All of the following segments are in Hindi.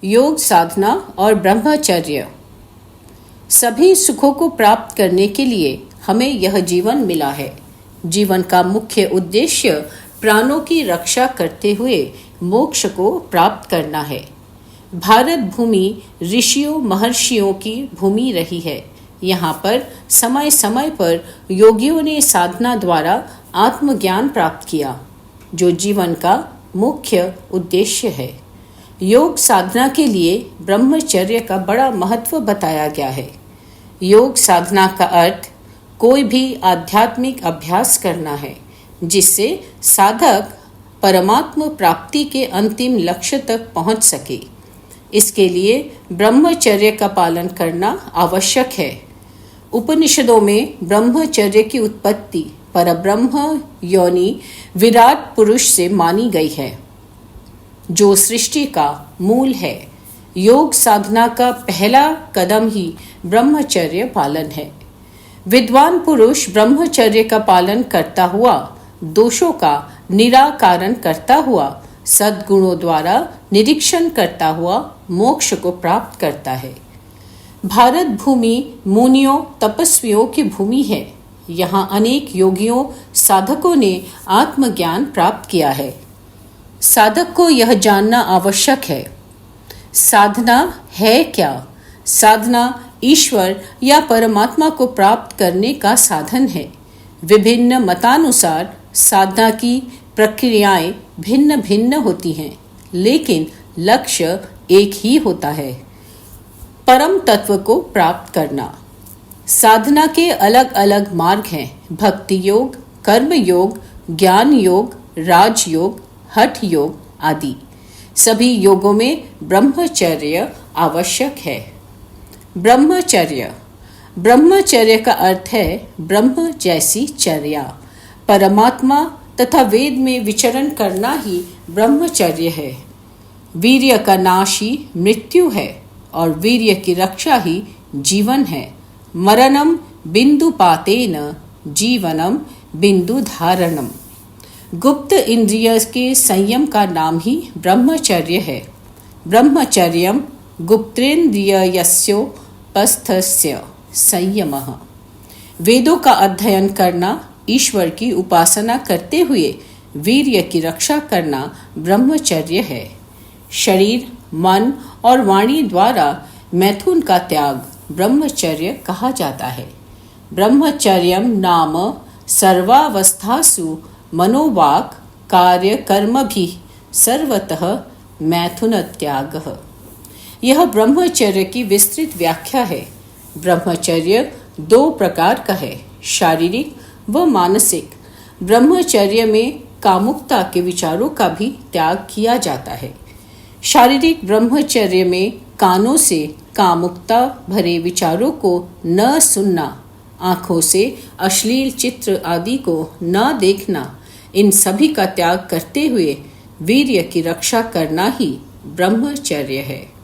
योग साधना और ब्रह्मचर्य। सभी सुखों को प्राप्त करने के लिए हमें यह जीवन मिला है। जीवन का मुख्य उद्देश्य प्राणों की रक्षा करते हुए मोक्ष को प्राप्त करना है। भारत भूमि ऋषियों महर्षियों की भूमि रही है। यहाँ पर समय समय पर योगियों ने साधना द्वारा आत्मज्ञान प्राप्त किया, जो जीवन का मुख्य उद्देश्य है। योग साधना के लिए ब्रह्मचर्य का बड़ा महत्व बताया गया है। योग साधना का अर्थ कोई भी आध्यात्मिक अभ्यास करना है, जिससे साधक परमात्म प्राप्ति के अंतिम लक्ष्य तक पहुंच सके। इसके लिए ब्रह्मचर्य का पालन करना आवश्यक है। उपनिषदों में ब्रह्मचर्य की उत्पत्ति परब्रह्म योनि विराट पुरुष से मानी गई है, जो सृष्टि का मूल है। योग साधना का पहला कदम ही ब्रह्मचर्य पालन है। विद्वान पुरुष ब्रह्मचर्य का पालन करता हुआ, दोषों का निराकरण करता हुआ, सद्गुणों द्वारा निरीक्षण करता हुआ मोक्ष को प्राप्त करता है। भारत भूमि मुनियों तपस्वियों की भूमि है। यहाँ अनेक योगियों साधकों ने आत्मज्ञान प्राप्त किया है। साधक को यह जानना आवश्यक है, साधना है क्या? साधना ईश्वर या परमात्मा को प्राप्त करने का साधन है। विभिन्न मतानुसार साधना की प्रक्रियाएं भिन्न भिन्न होती हैं, लेकिन लक्ष्य एक ही होता है, परम तत्व को प्राप्त करना। साधना के अलग अलग मार्ग हैं: भक्ति योग, कर्म योग, ज्ञान योग, राजयोग, हठ योग आदि। सभी योगों में ब्रह्मचर्य आवश्यक है। ब्रह्मचर्य ब्रह्मचर्य का अर्थ है ब्रह्म जैसी चर्या। परमात्मा तथा वेद में विचरण करना ही ब्रह्मचर्य है। वीर्य का नाश ही मृत्यु है और वीर्य की रक्षा ही जीवन है। मरणम बिंदुपातेन जीवनम बिंदु धारणम। गुप्त इंद्रिय के संयम का नाम ही ब्रह्मचर्य है। ब्रह्मचर्यम गुप्तेन्द्रियस्योपस्थस्य संयमः। वेदों का अध्ययन करना, ईश्वर की उपासना करते हुए वीर्य की रक्षा करना ब्रह्मचर्य है। शरीर, मन और वाणी द्वारा मैथुन का त्याग ब्रह्मचर्य कहा जाता है। ब्रह्मचर्यम नाम सर्वावस्थासु मनोवाक् कार्य कर्म भी सर्वतः मैथुन त्यागः। यह ब्रह्मचर्य की विस्तृत व्याख्या है। ब्रह्मचर्य दो प्रकार का है, शारीरिक व मानसिक। ब्रह्मचर्य में कामुकता के विचारों का भी त्याग किया जाता है। शारीरिक ब्रह्मचर्य में कानों से कामुकता भरे विचारों को न सुनना, आँखों से अश्लील चित्र आदि को न देखना, इन सभी का त्याग करते हुए वीर्य की रक्षा करना ही ब्रह्मचर्य है।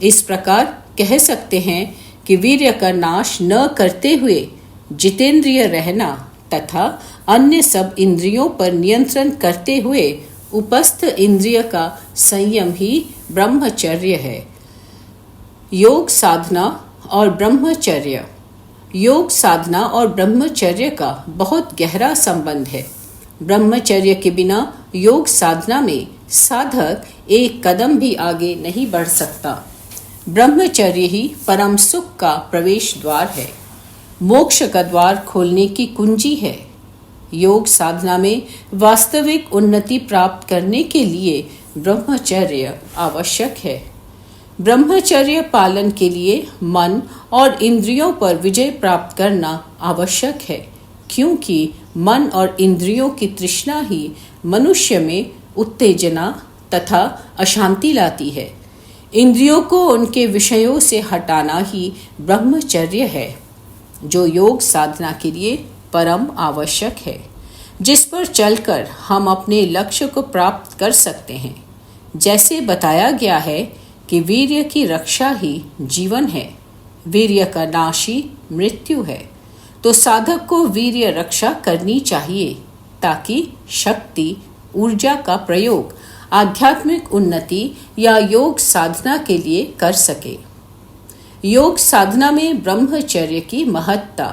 इस प्रकार कह सकते हैं कि वीर्य का नाश न करते हुए जितेंद्रिय रहना तथा अन्य सब इंद्रियों पर नियंत्रण करते हुए उपस्थ इंद्रिय का संयम ही ब्रह्मचर्य है। योग साधना और ब्रह्मचर्य। योग साधना और ब्रह्मचर्य का बहुत गहरा संबंध है। ब्रह्मचर्य के बिना योग साधना में साधक एक कदम भी आगे नहीं बढ़ सकता। ब्रह्मचर्य ही परम सुख का प्रवेश द्वार है, मोक्ष का द्वार खोलने की कुंजी है। योग साधना में वास्तविक उन्नति प्राप्त करने के लिए ब्रह्मचर्य आवश्यक है। ब्रह्मचर्य पालन के लिए मन और इंद्रियों पर विजय प्राप्त करना आवश्यक है, क्योंकि मन और इंद्रियों की तृष्णा ही मनुष्य में उत्तेजना तथा अशांति लाती है। इंद्रियों को उनके विषयों से हटाना ही ब्रह्मचर्य है, जो योग साधना के लिए परम आवश्यक है, जिस पर चलकर हम अपने लक्ष्य को प्राप्त कर सकते हैं। जैसे बताया गया है कि वीर्य की रक्षा ही जीवन है, वीर्य का नाश ही मृत्यु है, तो साधक को वीर्य रक्षा करनी चाहिए, ताकि शक्ति ऊर्जा का प्रयोग आध्यात्मिक उन्नति या योग साधना के लिए कर सके। योग साधना में ब्रह्मचर्य की महत्ता।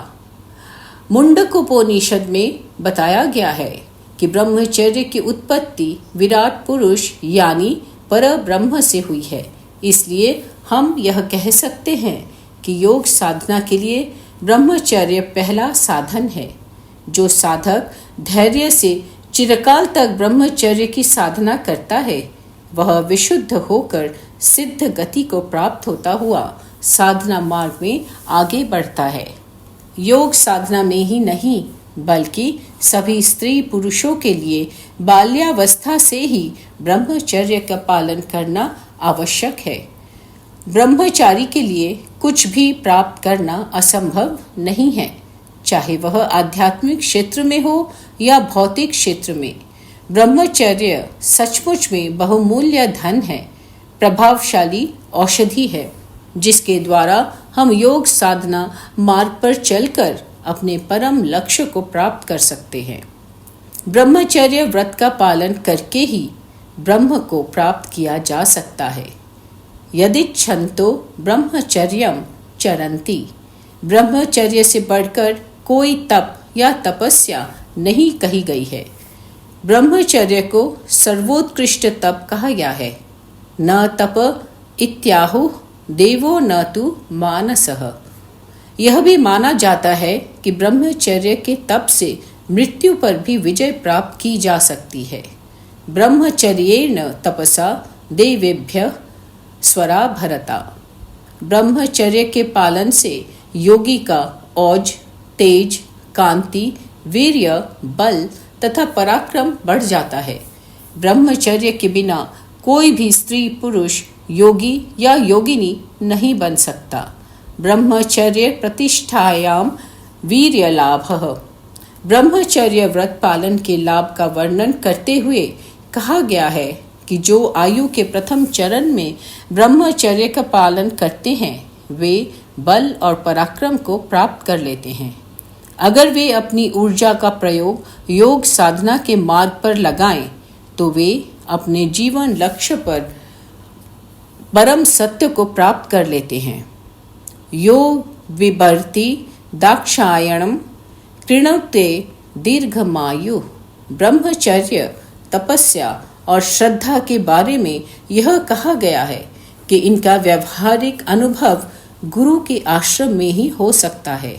मुंडकोपनिषद में बताया गया है कि ब्रह्मचर्य की उत्पत्ति विराट पुरुष यानी पर ब्रह्म से हुई है। इसलिए हम यह कह सकते हैं कि योग साधना के लिए ब्रह्मचर्य पहला साधन है। जो साधक धैर्य से चिरकाल तक ब्रह्मचर्य की साधना करता है वह विशुद्ध होकर सिद्ध गति को प्राप्त होता हुआ साधना मार्ग में आगे बढ़ता है। योग साधना में ही नहीं बल्कि सभी स्त्री पुरुषों के लिए बाल्यावस्था से ही ब्रह्मचर्य का पालन करना आवश्यक है। ब्रह्मचारी के लिए कुछ भी प्राप्त करना असंभव नहीं है, चाहे वह आध्यात्मिक क्षेत्र में हो या भौतिक क्षेत्र में। ब्रह्मचर्य सचमुच में बहुमूल्य धन है, प्रभावशाली औषधि है, जिसके द्वारा हम योग साधना मार्ग पर चलकर अपने परम लक्ष्य को प्राप्त कर सकते हैं। ब्रह्मचर्य व्रत का पालन करके ही ब्रह्म को प्राप्त किया जा सकता है। यदिच्छन्तो ब्रह्मचर्यम चरन्ति। ब्रह्मचर्य से बढ़कर कोई तप या तपस्या नहीं कही गई है। ब्रह्मचर्य को सर्वोत्कृष्ट तप कहा गया है। न तप इत्याहु देवो न तु मानसः। यह भी माना जाता है कि ब्रह्मचर्य के तप से मृत्यु पर भी विजय प्राप्त की जा सकती है। ब्रह्मचर्येण तपसा देवेभ्यः स्वरा भरता। ब्रह्मचर्य के पालन से योगी का औज, तेज, कांति, वीर्य, बल तथा पराक्रम बढ़ जाता है। ब्रह्मचर्य के बिना कोई भी स्त्री पुरुष योगी या योगिनी नहीं बन सकता। ब्रह्मचर्य प्रतिष्ठायाम वीर्य लाभः। ब्रह्मचर्य व्रत पालन के लाभ का वर्णन करते हुए कहा गया है कि जो आयु के प्रथम चरण में ब्रह्मचर्य का पालन करते हैं वे बल और पराक्रम को प्राप्त कर लेते हैं। अगर वे अपनी ऊर्जा का प्रयोग योग साधना के मार्ग पर लगाएं तो वे अपने जीवन लक्ष्य पर परम सत्य को प्राप्त कर लेते हैं। यो विबर्ति दाक्षायणम कृणते दीर्घमायु। ब्रह्मचर्य, तपस्या और श्रद्धा के बारे में यह कहा गया है कि इनका व्यवहारिक अनुभव गुरु के आश्रम में ही हो सकता है।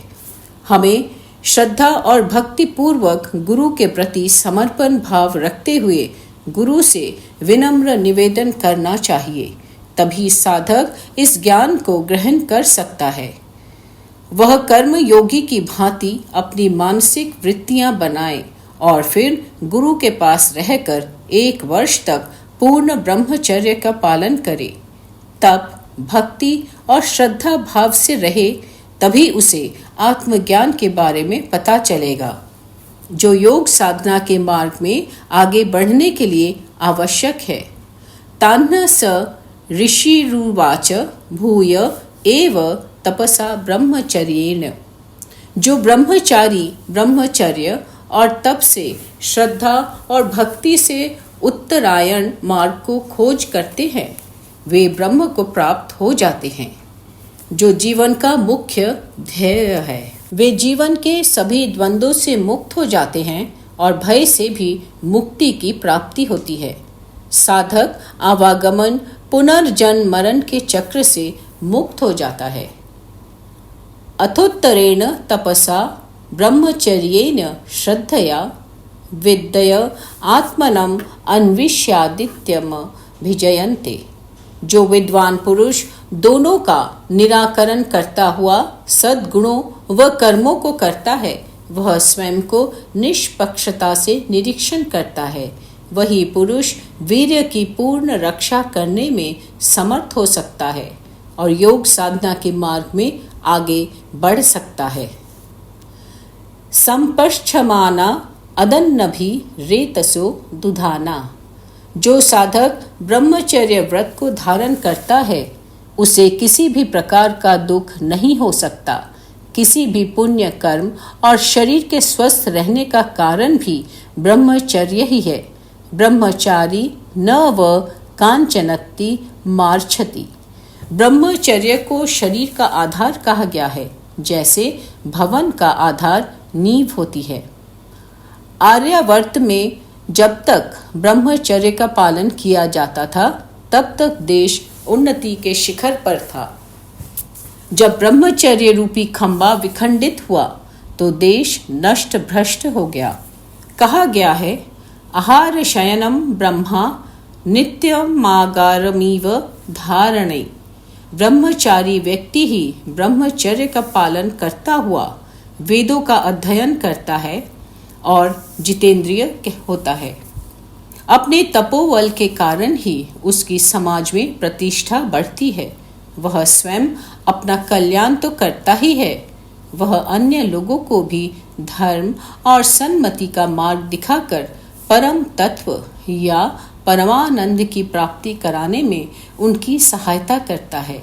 हमें श्रद्धा और भक्ति पूर्वक गुरु के प्रति समर्पण भाव रखते हुए गुरु से विनम्र निवेदन करना चाहिए, तभी साधक इस ज्ञान को ग्रहण कर सकता है। वह कर्म योगी की भांति अपनी मानसिक वृत्तियां बनाए और फिर गुरु के पास रहकर 1 वर्ष तक पूर्ण ब्रह्मचर्य का पालन करे। तप, भक्ति और श्रद्धा भाव से रहे तभी उसे आत्मज्ञान के बारे में पता चलेगा, जो योग साधना के मार्ग में आगे बढ़ने के लिए आवश्यक है। तान्ह स ऋषिरुवाच भूय एव तपसा ब्रह्मचर्येण। जो ब्रह्मचारी ब्रह्मचर्य और तप से, श्रद्धा और भक्ति से उत्तरायण मार्ग को खोज करते हैं वे ब्रह्म को प्राप्त हो जाते हैं, जो जीवन का मुख्य ध्येय है। वे जीवन के सभी द्वंद्वों से मुक्त हो जाते हैं और भय से भी मुक्ति की प्राप्ति होती है। साधक आवागमन, पुनर्जन्म मरण के चक्र से मुक्त हो जाता है। अथोत्तरेण तपसा ब्रह्मचर्येण श्रद्धया विद्य आत्मनम अन्विष्यादित्यम भिजयन्ते। जो विद्वान पुरुष दोनों का निराकरण करता हुआ सद्गुणों व कर्मों को करता है वह स्वयं को निष्पक्षता से निरीक्षण करता है। वही पुरुष वीर्य की पूर्ण रक्षा करने में समर्थ हो सकता है और योग साधना के मार्ग में आगे बढ़ सकता है। संपश्चमाना अदन्नभि रेतसो दुधाना। जो साधक ब्रह्मचर्य व्रत को धारण करता है उसे किसी भी प्रकार का दुख नहीं हो सकता। किसी भी पुण्य कर्म और शरीर के स्वस्थ रहने का कारण भी ब्रह्मचर्य ही है। ब्रह्मचारी न व कांचनत्ति मार्छति। ब्रह्मचर्य को शरीर का आधार कहा गया है, जैसे भवन का आधार नींव होती है। आर्यावर्त में जब तक ब्रह्मचर्य का पालन किया जाता था, तब तक देश उन्नति के शिखर पर था। जब ब्रह्मचर्य रूपी खंबा विखंडित हुआ तो देश नष्ट भ्रष्ट हो गया। कहा गया है, आहार शयनम ब्रह्मा नित्यमागारमीव धारणे। ब्रह्मचारी व्यक्ति ही ब्रह्मचर्य का पालन करता हुआ वेदों का अध्ययन करता है और जितेंद्रिय होता है। अपने तपोबल के कारण ही उसकी समाज में प्रतिष्ठा बढ़ती है। वह स्वयं अपना कल्याण तो करता ही है, वह अन्य लोगों को भी धर्म और सन्मति का मार्ग दिखाकर परम तत्व या परमानंद की प्राप्ति कराने में उनकी सहायता करता है।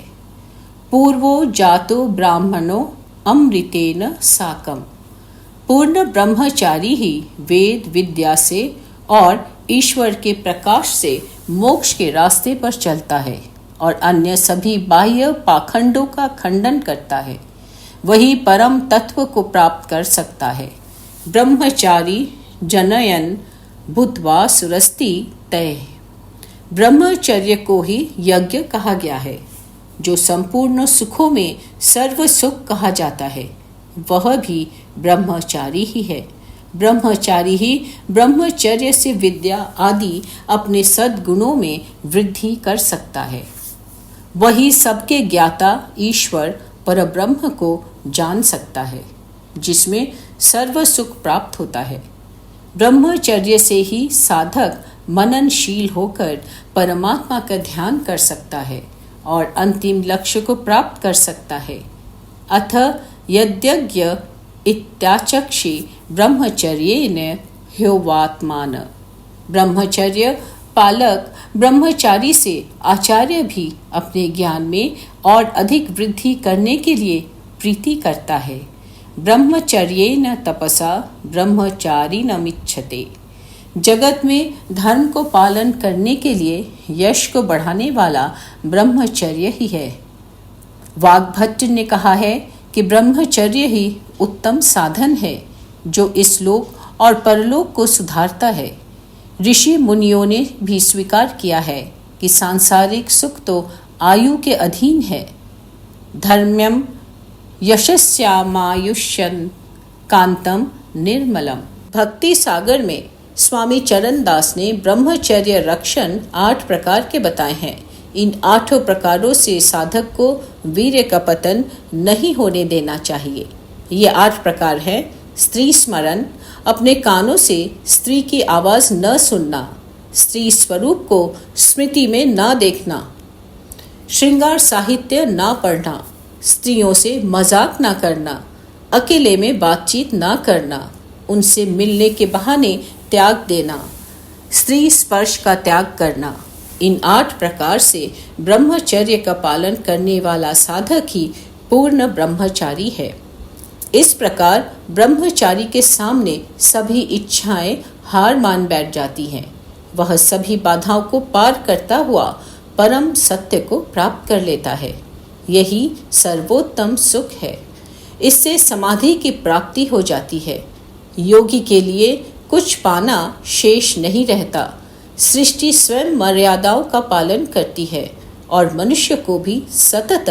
पूर्वो जातो ब्राह्मणो अमृतेन साकम। पूर्ण ब्रह्मचारी ही वेद विद्या से और ईश्वर के प्रकाश से मोक्ष के रास्ते पर चलता है और अन्य सभी बाह्य पाखंडों का खंडन करता है। वही परम तत्व को प्राप्त कर सकता है। ब्रह्मचारी जनयन भूत्वा सुरस्ति तय। ब्रह्मचर्य को ही यज्ञ कहा गया है। जो संपूर्ण सुखों में सर्व सुख कहा जाता है, वह भी ब्रह्मचारी ही है। ब्रह्मचारी ही ब्रह्मचर्य से विद्या आदि अपने सद्गुणों में वृद्धि कर सकता है। वही सबके ज्ञाता ईश्वर परब्रह्म को जान सकता है, जिसमें सर्व सुख प्राप्त होता है। ब्रह्मचर्य से ही साधक मननशील होकर परमात्मा का ध्यान कर सकता है और अंतिम लक्ष्य को प्राप्त कर सकता है। अथ यद्यज्ञ इत्याचक्षि ब्रह्मचर्येन ह्योवात्मान। ब्रह्मचर्य पालक ब्रह्मचारी से आचार्य भी अपने ज्ञान में और अधिक वृद्धि करने के लिए प्रीति करता है। ब्रह्मचर्येन तपसा ब्रह्मचारिणमिच्छते। जगत में धर्म को पालन करने के लिए यश को बढ़ाने वाला ब्रह्मचर्य ही है। वाग्भट्ट ने कहा है कि ब्रह्मचर्य ही उत्तम साधन है जो इस लोक और परलोक को सुधारता है। ऋषि मुनियों ने भी स्वीकार किया है कि सांसारिक सुख तो आयु के अधीन है। धर्म्यम यशस्यामायुष्यन कांतम निर्मलम। भक्ति सागर में स्वामी चरणदास ने ब्रह्मचर्य रक्षण 8 प्रकार के बताए हैं। इन 8 प्रकारों से साधक को वीर्य का पतन नहीं होने देना चाहिए। ये 8 प्रकार है: स्त्री स्मरण, अपने कानों से स्त्री की आवाज न सुनना, स्त्री स्वरूप को स्मृति में न देखना, श्रृंगार साहित्य न पढ़ना, स्त्रियों से मजाक न करना, अकेले में बातचीत न करना, उनसे मिलने के बहाने त्याग देना, स्त्री स्पर्श का त्याग करना। इन 8 प्रकार से ब्रह्मचर्य का पालन करने वाला साधक ही पूर्ण ब्रह्मचारी है। इस प्रकार ब्रह्मचारी के सामने सभी इच्छाएं हार मान बैठ जाती हैं। वह सभी बाधाओं को पार करता हुआ परम सत्य को प्राप्त कर लेता है। यही सर्वोत्तम सुख है। इससे समाधि की प्राप्ति हो जाती है। योगी के लिए कुछ पाना शेष नहीं रहता। सृष्टि स्वयं मर्यादाओं का पालन करती है और मनुष्य को भी सतत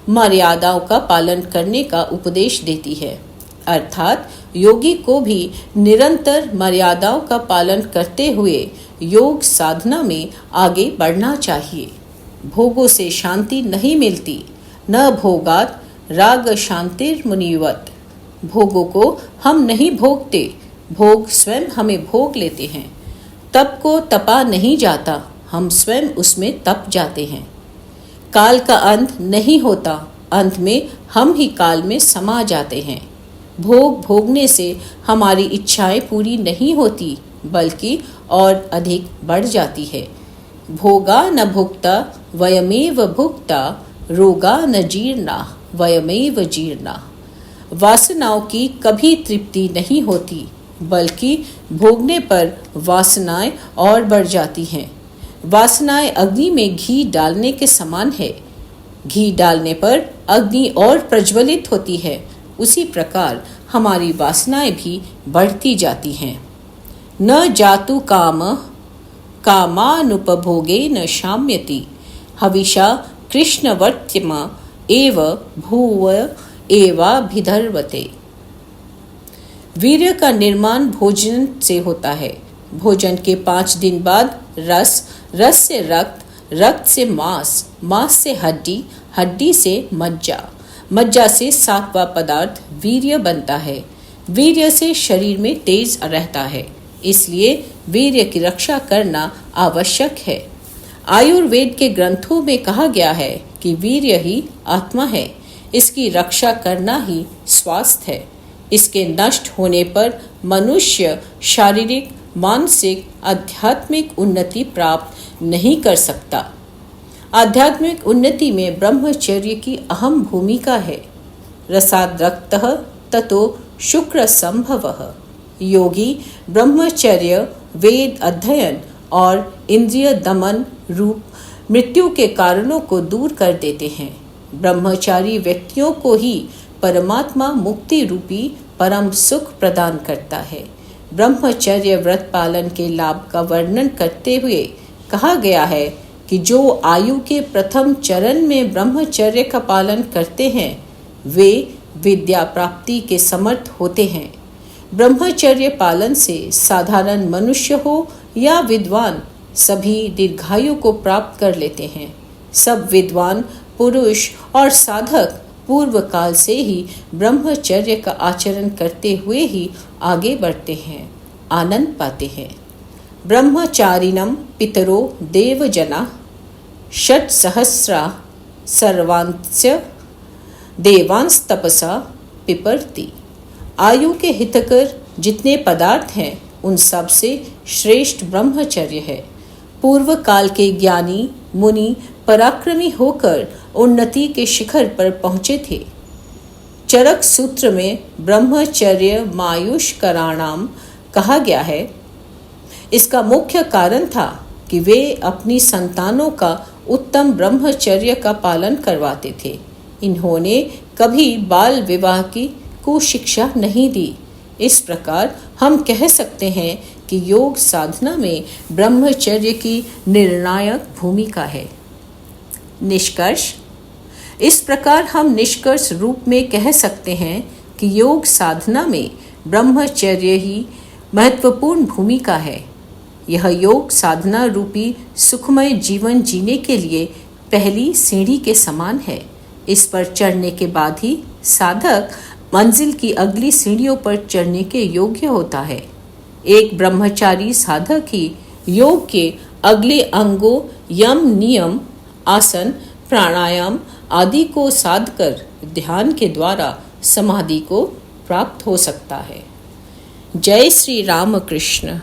मर्यादाओं का पालन करने का उपदेश देती है। अर्थात योगी को भी निरंतर मर्यादाओं का पालन करते हुए योग साधना में आगे बढ़ना चाहिए। भोगों से शांति नहीं मिलती। न भोगात राग शांतिर मुनिवत। भोगों को हम नहीं भोगते, भोग स्वयं हमें भोग लेते हैं। तप को तपा नहीं जाता, हम स्वयं उसमें तप जाते हैं। काल का अंत नहीं होता, अंत में हम ही काल में समा जाते हैं। भोग भोगने से हमारी इच्छाएं पूरी नहीं होती, बल्कि और अधिक बढ़ जाती है। भोगा न भुक्ता वयमेव भुक्ता, रोगा न जीर्णा वयमेव जीर्णा। वासनाओं की कभी तृप्ति नहीं होती, बल्कि भोगने पर वासनाएं और बढ़ जाती हैं। वासनाएं अग्नि में घी डालने के समान है। घी डालने पर अग्नि और प्रज्वलित होती है, उसी प्रकार हमारी वासनाएं भी बढ़ती जाती हैं। न जातु काम कामानुपभोगे न शाम्यति हविषा कृष्णवर्त्यम एव भूव एवाभिधर्वते। वीर्य का निर्माण भोजन से होता है। भोजन के 5 दिन बाद रस, रस से रक्त, रक्त से मांस, मांस से हड्डी, हड्डी से मज्जा, मज्जा से 7वां पदार्थ वीर्य बनता है। वीर्य से शरीर में तेज रहता है, इसलिए वीर्य की रक्षा करना आवश्यक है। आयुर्वेद के ग्रंथों में कहा गया है कि वीर्य ही आत्मा है, इसकी रक्षा करना ही स्वास्थ्य है। इसके नष्ट होने पर मनुष्य शारीरिक, मानसिक, आध्यात्मिक उन्नति प्राप्त नहीं कर सकता। आध्यात्मिक उन्नति में ब्रह्मचर्य की अहम भूमिका है। रसाद्रक्तः ततो शुक्र संभवः। योगी ब्रह्मचर्य, वेद अध्ययन और इंद्रिय दमन रूप मृत्यु के कारणों को दूर कर देते हैं। ब्रह्मचारी व्यक्तियों को ही परमात्मा मुक्ति रूपी परम सुख प्रदान करता है। ब्रह्मचर्य व्रत पालन के लाभ का वर्णन करते हुए कहा गया है कि जो आयु के प्रथम चरण में ब्रह्मचर्य का पालन करते हैं वे विद्या प्राप्ति के समर्थ होते हैं। ब्रह्मचर्य पालन से साधारण मनुष्य हो या विद्वान सभी दीर्घायु को प्राप्त कर लेते हैं। सब विद्वान पुरुष और साधक पूर्व काल से ही ब्रह्मचर्य का आचरण करते हुए ही आगे बढ़ते हैं, आनंद पाते हैं। ब्रह्मचारिणं पितरो देवजना षट्सहस्रा सर्वांस्य देवांस्तपसा पिपर्ति। आयु के हितकर जितने पदार्थ हैं उन सब से श्रेष्ठ ब्रह्मचर्य है। पूर्व काल के ज्ञानी मुनि पराक्रमी होकर उन्नति के शिखर पर पहुंचे थे। चरक सूत्र में ब्रह्मचर्य मायुष्कराणाम कहा गया है। इसका मुख्य कारण था कि वे अपनी संतानों का उत्तम ब्रह्मचर्य का पालन करवाते थे। इन्होंने कभी बाल विवाह की कुशिक्षा नहीं दी। इस प्रकार हम कह सकते हैं कि योग साधना में ब्रह्मचर्य की निर्णायक भूमिका है। निष्कर्ष। इस प्रकार हम निष्कर्ष रूप में कह सकते हैं कि योग साधना में ब्रह्मचर्य ही महत्वपूर्ण भूमिका है। यह योग साधना रूपी सुखमय जीवन जीने के लिए पहली सीढ़ी के समान है। इस पर चढ़ने के बाद ही साधक मंजिल की अगली सीढ़ियों पर चढ़ने के योग्य होता है। एक ब्रह्मचारी साधक ही योग के अगले अंगों यम, नियम, आसन, प्राणायाम आदि को साध कर ध्यान के द्वारा समाधि को प्राप्त हो सकता है। जय श्री राम कृष्ण।